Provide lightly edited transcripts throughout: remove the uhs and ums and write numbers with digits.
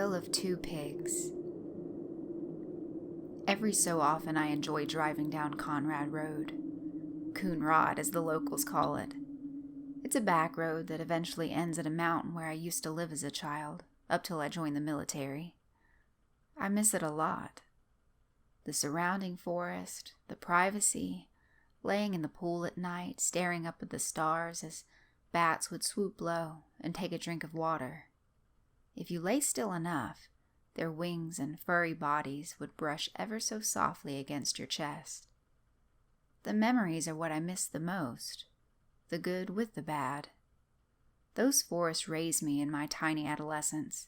tale of two pigs. Every so often I enjoy driving down Conrad Road. Coon Rod, as the locals call it. It's a back road that eventually ends at a mountain where I used to live as a child, up till I joined the military. I miss it a lot. The surrounding forest, the privacy, laying in the pool at night, staring up at the stars as bats would swoop low and take a drink of water. If you lay still enough, their wings and furry bodies would brush ever so softly against your chest. The memories are what I miss the most, the good with the bad. Those forests raised me in my tiny adolescence.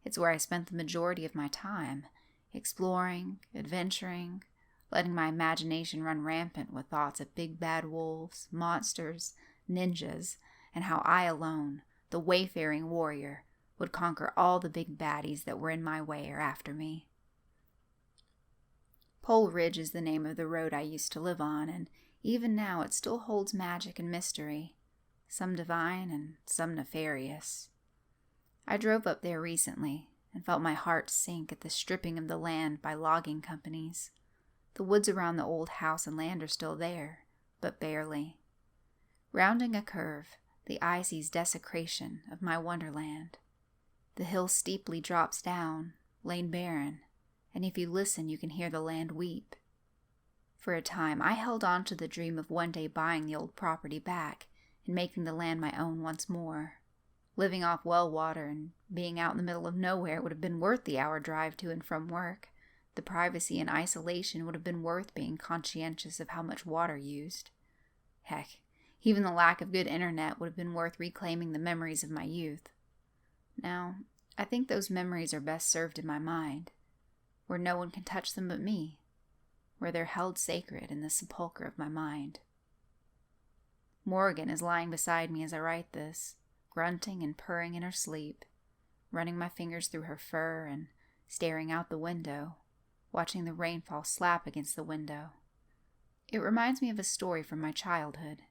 It's where I spent the majority of my time, exploring, adventuring, letting my imagination run rampant with thoughts of big bad wolves, monsters, ninjas, and how I alone, the wayfaring warrior, would conquer all the big baddies that were in my way or after me. Pole Ridge is the name of the road I used to live on, and even now it still holds magic and mystery, some divine and some nefarious. I drove up there recently and felt my heart sink at the stripping of the land by logging companies. The woods around the old house and land are still there, but barely. Rounding a curve, the eye sees desecration of my wonderland. The hill steeply drops down, laying barren, and if you listen you can hear the land weep. For a time I held on to the dream of one day buying the old property back and making the land my own once more. Living off well water and being out in the middle of nowhere would have been worth the hour drive to and from work. The privacy and isolation would have been worth being conscientious of how much water used. Heck, even the lack of good internet would have been worth reclaiming the memories of my youth. Now, I think those memories are best served in my mind, where no one can touch them but me, where they're held sacred in the sepulchre of my mind. Morgan is lying beside me as I write this, grunting and purring in her sleep, running my fingers through her fur and staring out the window, watching the rainfall slap against the window. It reminds me of a story from my childhood.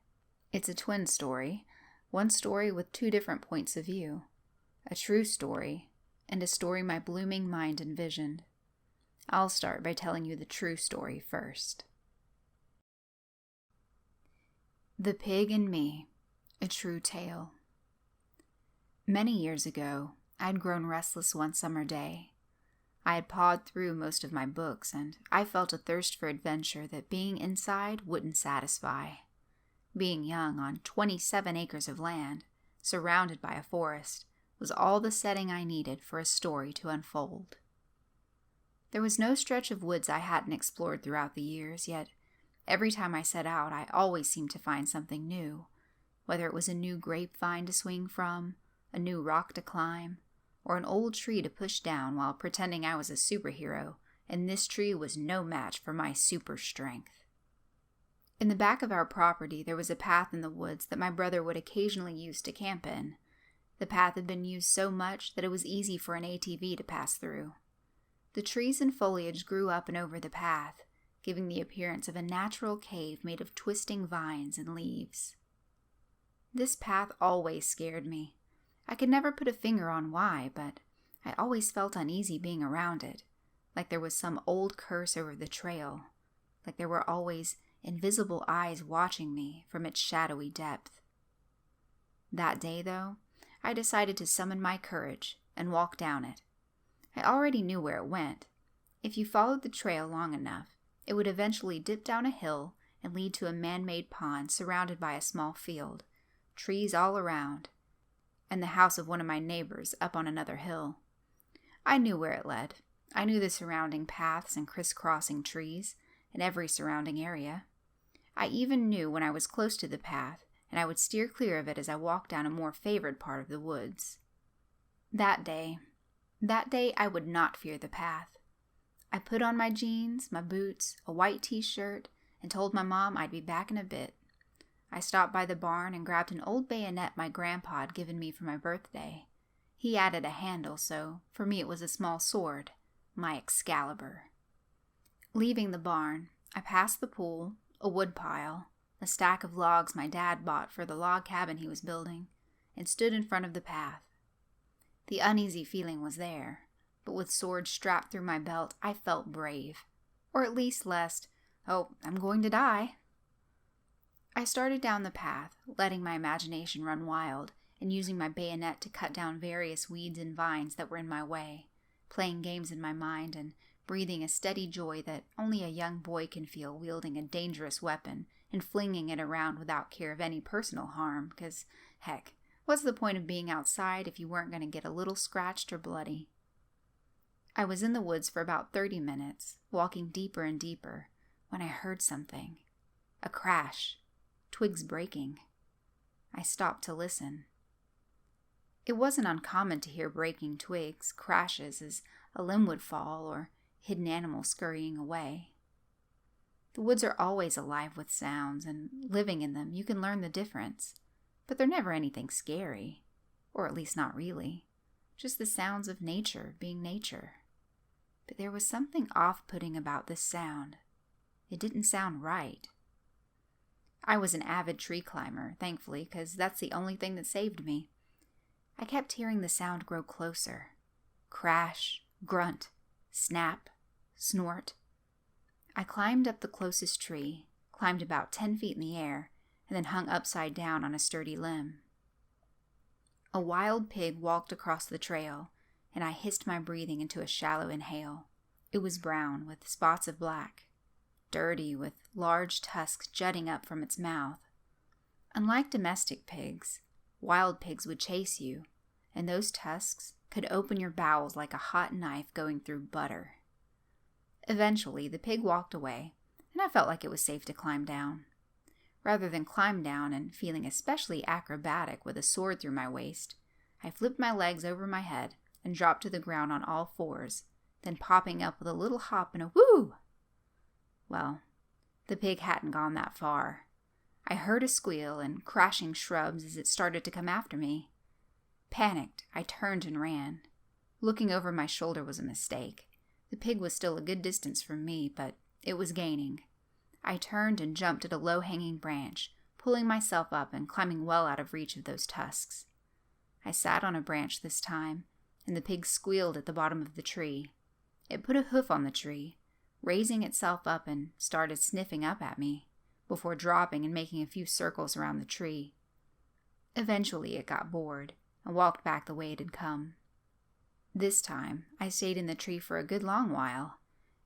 It's a twin story, one story with two different points of view, a true story, and a story my blooming mind envisioned. I'll start by telling you the true story first. The Pig and Me, a True Tale. Many years ago, I'd grown restless one summer day. I had pawed through most of my books, and I felt a thirst for adventure that being inside wouldn't satisfy. Being young on 27 acres of land, surrounded by a forest, was all the setting I needed for a story to unfold. There was no stretch of woods I hadn't explored throughout the years, yet every time I set out I always seemed to find something new, whether it was a new grapevine to swing from, a new rock to climb, or an old tree to push down while pretending I was a superhero, and this tree was no match for my super strength. In the back of our property there was a path in the woods that my brother would occasionally use to camp in. The path had been used so much that it was easy for an ATV to pass through. The trees and foliage grew up and over the path, giving the appearance of a natural cave made of twisting vines and leaves. This path always scared me. I could never put a finger on why, but I always felt uneasy being around it, like there was some old curse over the trail, like there were always invisible eyes watching me from its shadowy depth. That day, though, I decided to summon my courage and walk down it. I already knew where it went. If you followed the trail long enough, it would eventually dip down a hill and lead to a man-made pond surrounded by a small field, trees all around, and the house of one of my neighbors up on another hill. I knew where it led. I knew the surrounding paths and crisscrossing trees, and every surrounding area. I even knew when I was close to the path, and I would steer clear of it as I walked down a more favored part of the woods. That day I would not fear the path. I put on my jeans, my boots, a white t-shirt, and told my mom I'd be back in a bit. I stopped by the barn and grabbed an old bayonet my grandpa had given me for my birthday. He added a handle, so for me it was a small sword, my Excalibur. Leaving the barn, I passed the pool, a wood pile, a stack of logs my dad bought for the log cabin he was building, and stood in front of the path. The uneasy feeling was there, but with sword strapped through my belt, I felt brave. Or at least lest, oh, I'm going to die. I started down the path, letting my imagination run wild, and using my bayonet to cut down various weeds and vines that were in my way, playing games in my mind and breathing a steady joy that only a young boy can feel wielding a dangerous weapon and flinging it around without care of any personal harm, because, heck, what's the point of being outside if you weren't going to get a little scratched or bloody? I was in the woods for about 30 minutes, walking deeper and deeper, when I heard something. A crash. Twigs breaking. I stopped to listen. It wasn't uncommon to hear breaking twigs, crashes as a limb would fall or hidden animals scurrying away. The woods are always alive with sounds, and living in them you can learn the difference, but they're never anything scary, or at least not really, just the sounds of nature being nature. But there was something off-putting about this sound. It didn't sound right. I was an avid tree climber, thankfully, because that's the only thing that saved me. I kept hearing the sound grow closer. Crash, grunt, snap, snort. I climbed up the closest tree, climbed about 10 feet in the air, and then hung upside down on a sturdy limb. A wild pig walked across the trail, and I hissed my breathing into a shallow inhale. It was brown, with spots of black. Dirty, with large tusks jutting up from its mouth. Unlike domestic pigs, wild pigs would chase you, and those tusks could open your bowels like a hot knife going through butter. Eventually, the pig walked away, and I felt like it was safe to climb down. Rather than climb down and feeling especially acrobatic with a sword through my waist, I flipped my legs over my head and dropped to the ground on all fours, then popping up with a little hop and a whoo! Well, the pig hadn't gone that far. I heard a squeal and crashing shrubs as it started to come after me. Panicked, I turned and ran. Looking over my shoulder was a mistake. The pig was still a good distance from me, but it was gaining. I turned and jumped at a low-hanging branch, pulling myself up and climbing well out of reach of those tusks. I sat on a branch this time, and the pig squealed at the bottom of the tree. It put a hoof on the tree, raising itself up, and started sniffing up at me, before dropping and making a few circles around the tree. Eventually it got bored, and walked back the way it had come. This time, I stayed in the tree for a good long while,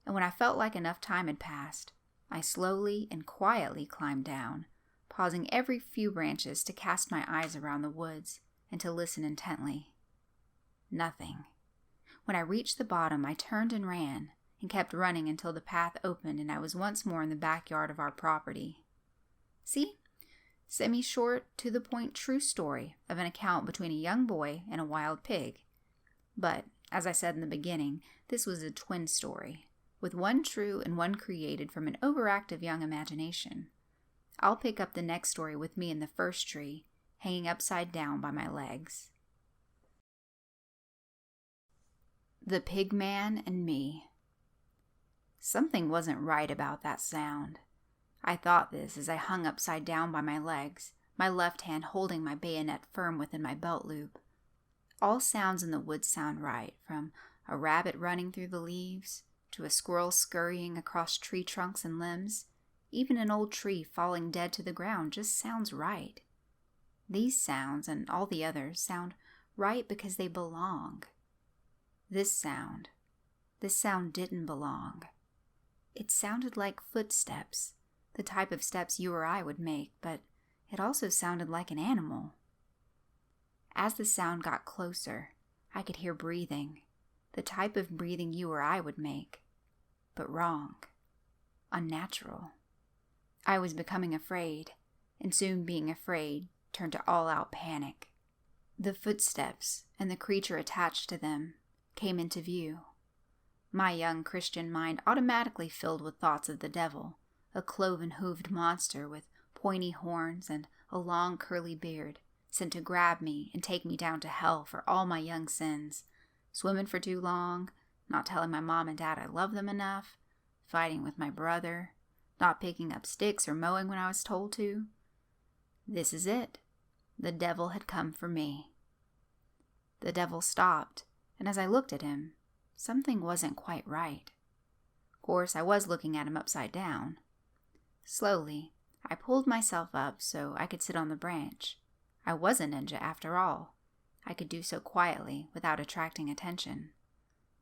and when I felt like enough time had passed, I slowly and quietly climbed down, pausing every few branches to cast my eyes around the woods and to listen intently. Nothing. When I reached the bottom, I turned and ran, and kept running until the path opened and I was once more in the backyard of our property. See? Semi-short, to-the-point true story of an account between a young boy and a wild pig. But, as I said in the beginning, this was a twin story, with one true and one created from an overactive young imagination. I'll pick up the next story with me in the first tree, hanging upside down by my legs. The Pig Man and Me. Something wasn't right about that sound. I thought this as I hung upside down by my legs, my left hand holding my bayonet firm within my belt loop. All sounds in the woods sound right, from a rabbit running through the leaves, to a squirrel scurrying across tree trunks and limbs. Even an old tree falling dead to the ground just sounds right. These sounds, and all the others, sound right because they belong. This sound didn't belong. It sounded like footsteps, the type of steps you or I would make, but it also sounded like an animal. As the sound got closer, I could hear breathing, the type of breathing you or I would make, but wrong, unnatural. I was becoming afraid, and soon being afraid turned to all-out panic. The footsteps and the creature attached to them came into view. My young Christian mind automatically filled with thoughts of the devil, a cloven-hooved monster with pointy horns and a long curly beard, sent to grab me and take me down to hell for all my young sins, swimming for too long, not telling my mom and dad I love them enough, fighting with my brother, not picking up sticks or mowing when I was told to. This is it. The devil had come for me. The devil stopped, and as I looked at him, something wasn't quite right. Of course, I was looking at him upside down. Slowly, I pulled myself up so I could sit on the branch. I was a ninja after all. I could do so quietly without attracting attention.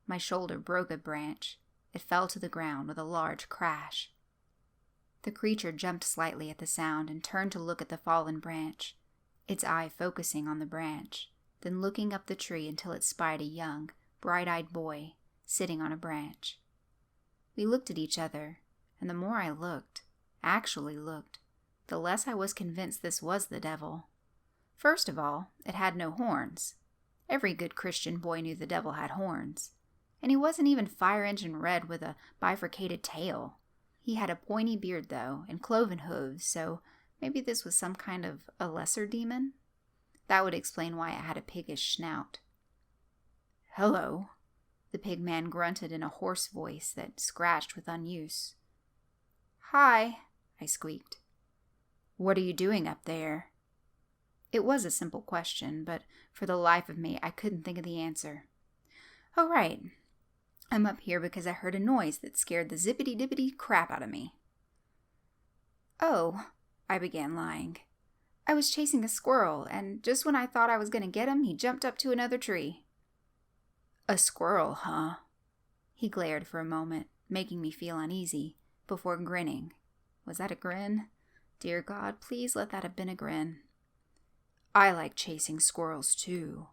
My shoulder broke a branch. It fell to the ground with a large crash. The creature jumped slightly at the sound and turned to look at the fallen branch, its eye focusing on the branch, then looking up the tree until it spied a young, bright-eyed boy sitting on a branch. We looked at each other, and the more I actually looked, the less I was convinced this was the devil. First of all, it had no horns. Every good Christian boy knew the devil had horns. And he wasn't even fire engine red with a bifurcated tail. He had a pointy beard, though, and cloven hooves, so maybe this was some kind of a lesser demon? That would explain why it had a piggish snout. "Hello," the pig man grunted in a hoarse voice that scratched with unuse. "Hi," I squeaked. "What are you doing up there?" It was a simple question, but for the life of me, I couldn't think of the answer. "Oh, right. I'm up here because I heard a noise that scared the zippity-dippity crap out of me." "Oh," I began lying. "I was chasing a squirrel, and just when I thought I was going to get him, he jumped up to another tree." "A squirrel, huh?" He glared for a moment, making me feel uneasy, before grinning. Was that a grin? Dear God, please let that have been a grin. "I like chasing squirrels, too."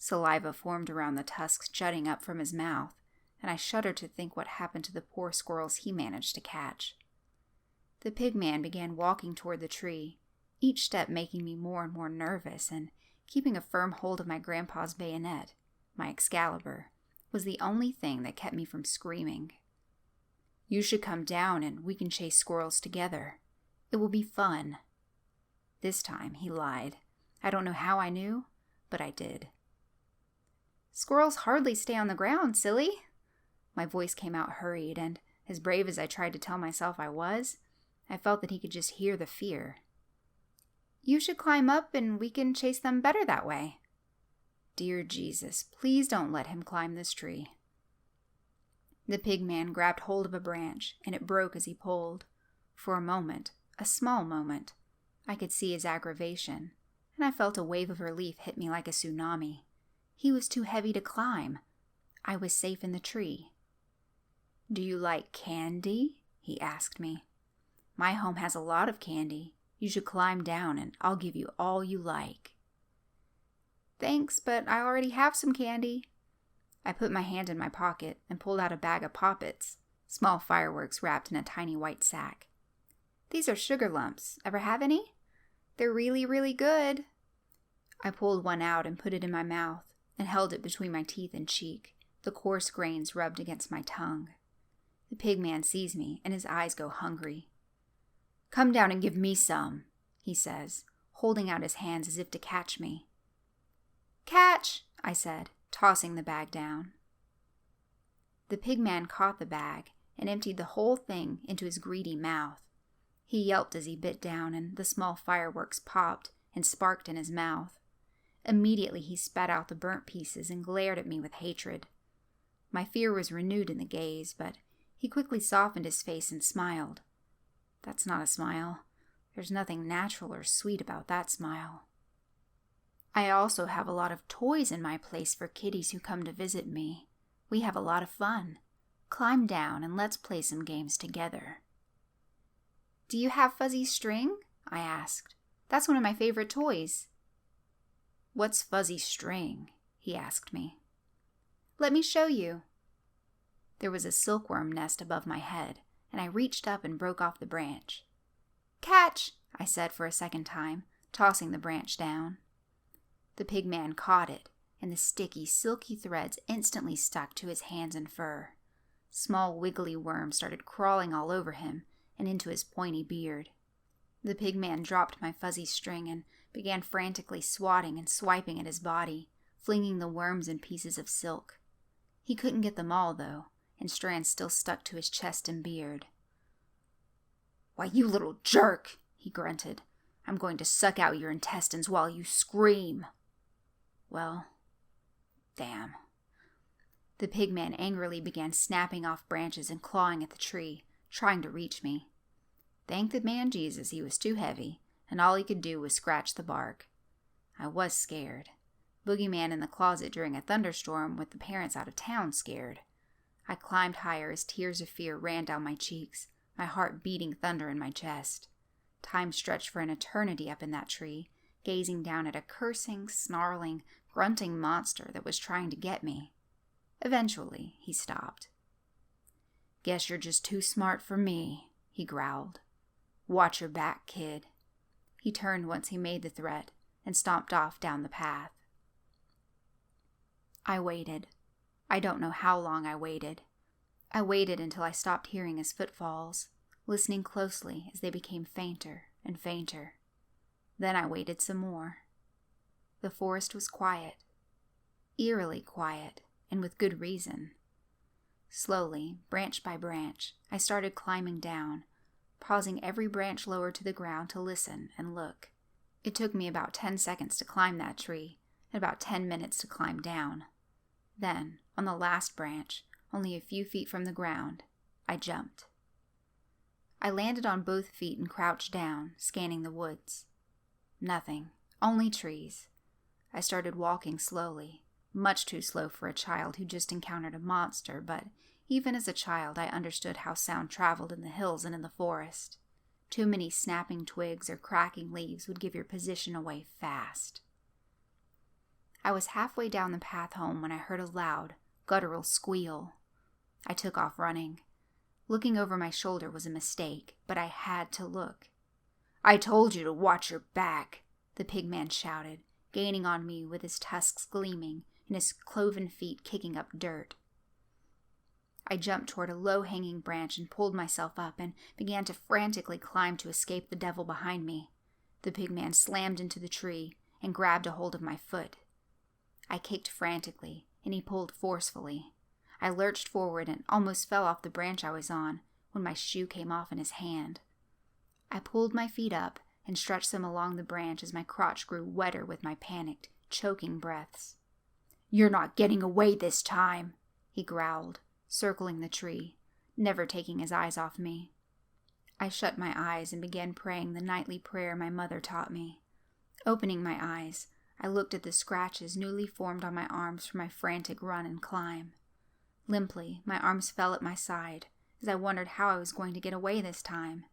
Saliva formed around the tusks jutting up from his mouth, and I shuddered to think what happened to the poor squirrels he managed to catch. The pig man began walking toward the tree, each step making me more and more nervous, and keeping a firm hold of my grandpa's bayonet, my Excalibur, was the only thing that kept me from screaming. "You should come down and we can chase squirrels together. It will be fun." This time he lied. I don't know how I knew, but I did. "Squirrels hardly stay on the ground, silly." My voice came out hurried, and as brave as I tried to tell myself I was, I felt that he could just hear the fear. "You should climb up and we can chase them better that way." Dear Jesus, please don't let him climb this tree. The pig man grabbed hold of a branch, and it broke as he pulled. For a moment, a small moment, I could see his aggravation, and I felt a wave of relief hit me like a tsunami. He was too heavy to climb. I was safe in the tree. "Do you like candy?" he asked me. "My home has a lot of candy. You should climb down and I'll give you all you like." "Thanks, but I already have some candy." I put my hand in my pocket and pulled out a bag of poppets, small fireworks wrapped in a tiny white sack. "These are sugar lumps. Ever have any? They're really, really good." I pulled one out and put it in my mouth and held it between my teeth and cheek, the coarse grains rubbed against my tongue. The pig man sees me and his eyes go hungry. "Come down and give me some," he says, holding out his hands as if to catch me. "Catch," I said, tossing the bag down. The pig man caught the bag and emptied the whole thing into his greedy mouth. He yelped as he bit down, and the small fireworks popped and sparked in his mouth. Immediately he spat out the burnt pieces and glared at me with hatred. My fear was renewed in the gaze, but he quickly softened his face and smiled. That's not a smile. There's nothing natural or sweet about that smile. "I also have a lot of toys in my place for kiddies who come to visit me. We have a lot of fun. Climb down and let's play some games together." "Do you have fuzzy string?" I asked. "That's one of my favorite toys." "What's fuzzy string?" he asked me. "Let me show you." There was a silkworm nest above my head, and I reached up and broke off the branch. "Catch," I said for a second time, tossing the branch down. The pig man caught it, and the sticky, silky threads instantly stuck to his hands and fur. Small, wiggly worms started crawling all over him and into his pointy beard. The pig man dropped my fuzzy string and began frantically swatting and swiping at his body, flinging the worms and pieces of silk. He couldn't get them all, though, and strands still stuck to his chest and beard. "Why, you little jerk," he grunted. "I'm going to suck out your intestines while you scream." Well, damn. The pigman angrily began snapping off branches and clawing at the tree, trying to reach me. Thank the man Jesus he was too heavy, and all he could do was scratch the bark. I was scared. Boogeyman in the closet during a thunderstorm with the parents out of town scared. I climbed higher as tears of fear ran down my cheeks, my heart beating thunder in my chest. Time stretched for an eternity up in that tree, gazing down at a cursing, snarling, grunting monster that was trying to get me. Eventually, he stopped. "Guess you're just too smart for me," he growled. "Watch your back, kid." He turned once he made the threat and stomped off down the path. I waited. I don't know how long I waited. I waited until I stopped hearing his footfalls, listening closely as they became fainter and fainter. Then I waited some more. The forest was quiet, eerily quiet, and with good reason. Slowly, branch by branch, I started climbing down, pausing every branch lower to the ground to listen and look. It took me about 10 seconds to climb that tree, and about 10 minutes to climb down. Then, on the last branch, only a few feet from the ground, I jumped. I landed on both feet and crouched down, scanning the woods. Nothing, only trees. I started walking slowly, much too slow for a child who just encountered a monster, but even as a child I understood how sound traveled in the hills and in the forest. Too many snapping twigs or cracking leaves would give your position away fast. I was halfway down the path home when I heard a loud, guttural squeal. I took off running. Looking over my shoulder was a mistake, but I had to look. "I told you to watch your back," the pigman shouted, gaining on me with his tusks gleaming and his cloven feet kicking up dirt. I jumped toward a low-hanging branch and pulled myself up and began to frantically climb to escape the devil behind me. The pigman slammed into the tree and grabbed a hold of my foot. I kicked frantically, and he pulled forcefully. I lurched forward and almost fell off the branch I was on when my shoe came off in his hand. I pulled my feet up and stretched them along the branch as my crotch grew wetter with my panicked, choking breaths. "You're not getting away this time," he growled, circling the tree, never taking his eyes off me. I shut my eyes and began praying the nightly prayer my mother taught me. Opening my eyes, I looked at the scratches newly formed on my arms from my frantic run and climb. Limply, my arms fell at my side as I wondered how I was going to get away this time,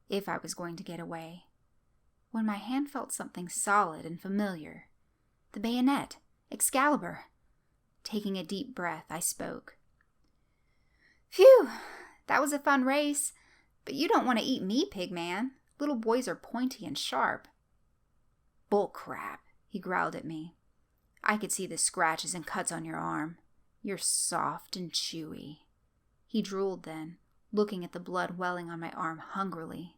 if I was going to get away. When my hand felt something solid and familiar. The bayonet, Excalibur. Taking a deep breath, I spoke. "Phew, that was a fun race, but you don't want to eat me, pigman. Little boys are pointy and sharp." "Bull crap," he growled at me. "I could see the scratches and cuts on your arm. You're soft and chewy." He drooled then, looking at the blood welling on my arm hungrily.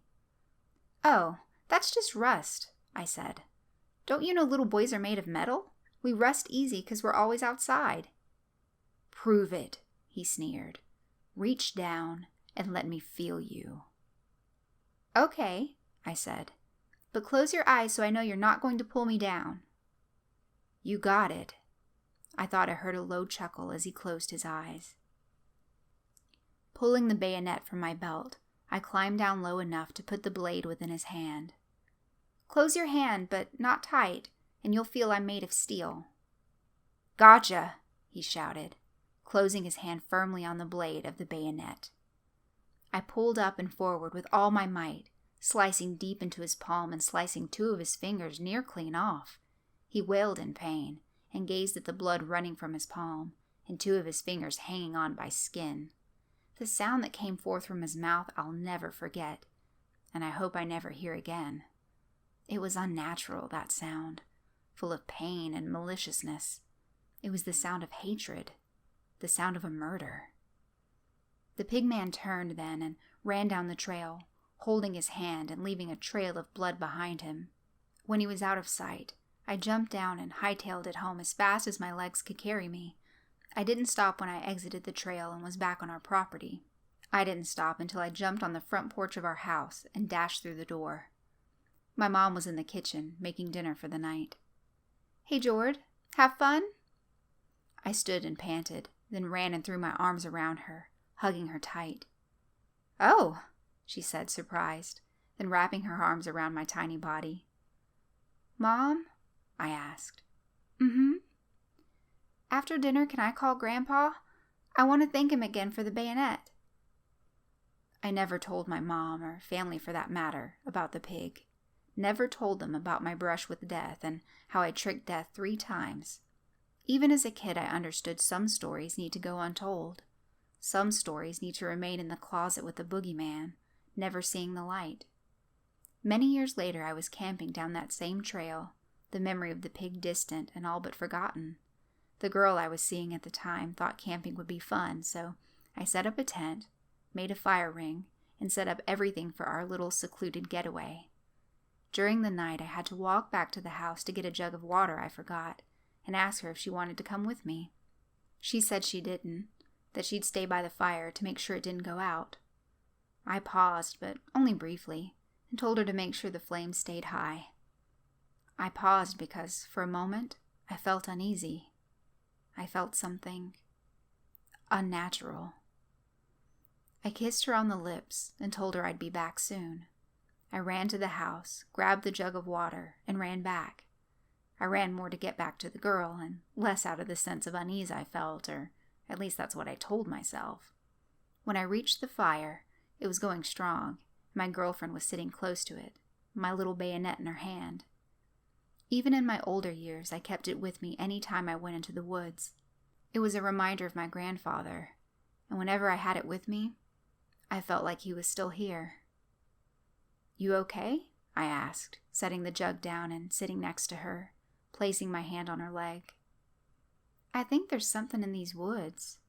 "Oh, that's just rust," I said. "Don't you know little boys are made of metal? We rust easy 'cause we're always outside." "Prove it," he sneered. "Reach down and let me feel you." "Okay," I said, "but close your eyes so I know you're not going to pull me down." "You got it." I thought I heard a low chuckle as he closed his eyes. Pulling the bayonet from my belt, I climbed down low enough to put the blade within his hand. "Close your hand, but not tight, and you'll feel I'm made of steel." "Gotcha," he shouted, closing his hand firmly on the blade of the bayonet. I pulled up and forward with all my might, slicing deep into his palm and slicing 2 of his fingers near clean off. He wailed in pain and gazed at the blood running from his palm and 2 of his fingers hanging on by skin. The sound that came forth from his mouth I'll never forget, and I hope I never hear again. It was unnatural, that sound, full of pain and maliciousness. It was the sound of hatred, the sound of a murder. The pigman turned then and ran down the trail, holding his hand and leaving a trail of blood behind him. When he was out of sight, I jumped down and hightailed it home as fast as my legs could carry me. I didn't stop when I exited the trail and was back on our property. I didn't stop until I jumped on the front porch of our house and dashed through the door. My mom was in the kitchen, making dinner for the night. "Hey, Jord, have fun?" I stood and panted, then ran and threw my arms around her, hugging her tight. "Oh," she said, surprised, then wrapping her arms around my tiny body. "Mom?" I asked. "Mm-hmm. After dinner, can I call Grandpa? I want to thank him again for the bayonet." I never told my mom, or family for that matter, about the pig. Never told them about my brush with death and how I tricked death 3 times. Even as a kid, I understood some stories need to go untold. Some stories need to remain in the closet with the boogeyman, never seeing the light. Many years later, I was camping down that same trail, the memory of the pig distant and all but forgotten. The girl I was seeing at the time thought camping would be fun, so I set up a tent, made a fire ring, and set up everything for our little secluded getaway. During the night, I had to walk back to the house to get a jug of water I forgot, and ask her if she wanted to come with me. She said she didn't, that she'd stay by the fire to make sure it didn't go out. I paused, but only briefly, and told her to make sure the flames stayed high. I paused because, for a moment, I felt uneasy. I felt something unnatural. I kissed her on the lips and told her I'd be back soon. I ran to the house, grabbed the jug of water, and ran back. I ran more to get back to the girl, and less out of the sense of unease I felt, or at least that's what I told myself. When I reached the fire, it was going strong. My girlfriend was sitting close to it, my little bayonet in her hand. Even in my older years, I kept it with me any time I went into the woods. It was a reminder of my grandfather, and whenever I had it with me, I felt like he was still here. "You okay?" I asked, setting the jug down and sitting next to her, placing my hand on her leg. "I think there's something in these woods."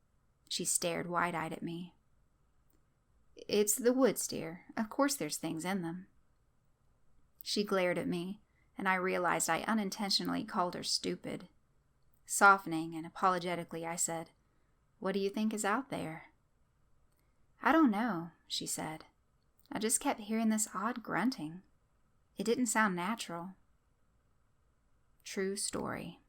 She stared wide-eyed at me. "It's the woods, dear. Of course there's things in them." She glared at me, and I realized I unintentionally called her stupid. Softening and apologetically, I said, "What do you think is out there?" "I don't know," she said. "I just kept hearing this odd grunting. It didn't sound natural." True story.